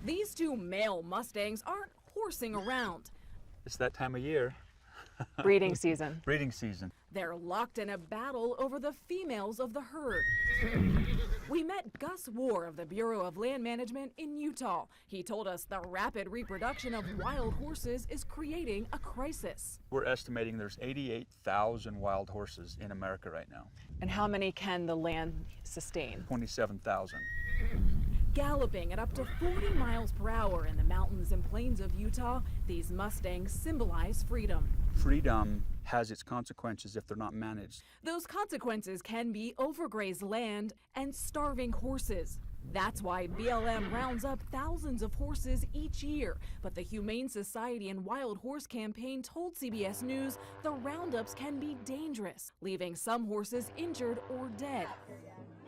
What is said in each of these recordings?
These two male Mustangs aren't horsing around. It's that time of year. Breeding season. Breeding season. They're locked in a battle over the females of the herd. We met Gus War of the Bureau of Land Management in Utah. He told us the rapid reproduction of wild horses is creating a crisis. We're estimating there's 88,000 wild horses in America right now. And how many can the land sustain? 27,000. Galloping at up to 40 miles per hour in the mountains and plains of Utah, these Mustangs symbolize freedom. Freedom has its consequences if they're not managed. Those consequences can be overgrazed land and starving horses. That's why BLM rounds up thousands of horses each year. But the Humane Society and Wild Horse Campaign told CBS News the roundups can be dangerous, leaving some horses injured or dead.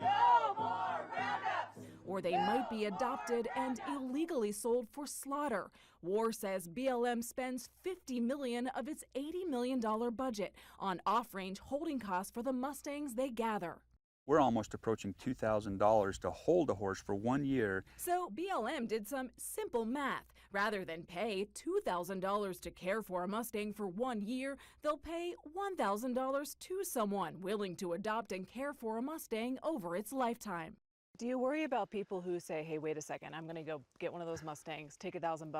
No more roundups! Or they might be adopted and illegally sold for slaughter. War says BLM spends $50 million of its $80 million budget on off-range holding costs for the Mustangs they gather. We're almost approaching $2,000 to hold a horse for 1 year. So BLM did some simple math. Rather than pay $2,000 to care for a Mustang for 1 year, they'll pay $1,000 to someone willing to adopt and care for a Mustang over its lifetime. Do you worry about people who say, hey, wait a second, I'm going to go get one of those Mustangs, take $1,000 and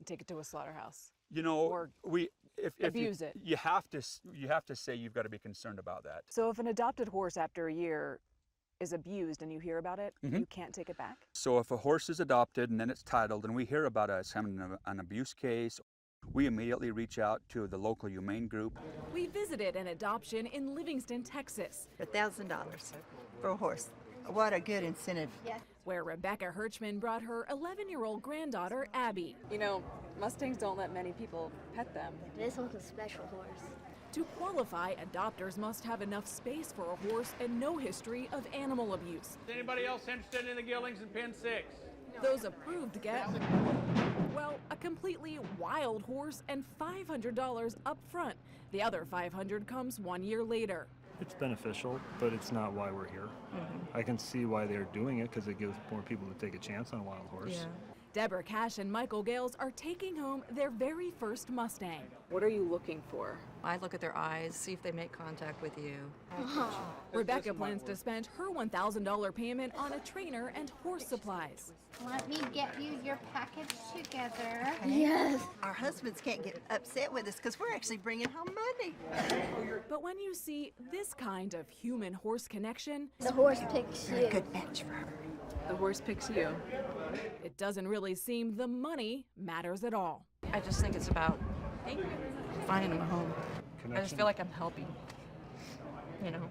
take it to a slaughterhouse? You know, or if abuse it. You have to say you've got to be concerned about that. So if an adopted horse after a year is abused and you hear about it, you can't take it back? So if a horse is adopted and then it's titled and we hear about us having an abuse case, we immediately reach out to the local humane group. We visited an adoption in Livingston, Texas. $1,000 for a horse. What a good incentive. Where Rebecca Hirschman brought her 11-year-old granddaughter, Abby. You know, Mustangs don't let many people pet them. This one's a special horse. To qualify, adopters must have enough space for a horse and no history of animal abuse. Is anybody else interested in the geldings in pen 6? Those approved get, well, a completely wild horse and $500 up front. The other $500 comes 1 year later. It's beneficial, but it's not why we're here. I can see why they're doing it because it gives more people to take a chance on a wild horse. Yeah. Deborah Cash and Michael Gales are taking home their very first Mustang. What are you looking for? I look at their eyes, see if they make contact with you. Rebecca plans to spend her $1,000 payment on a trainer and horse supplies. Let me get you your package together. Yes. Our husbands can't get upset with us because we're actually bringing home money. But when you see this kind of human-horse connection, The horse picks You're a you. good match for her. The horse picks you. it doesn't really seem the money matters at all. I just think it's about finding them a home. I just Connection. feel like I'm helping, you know.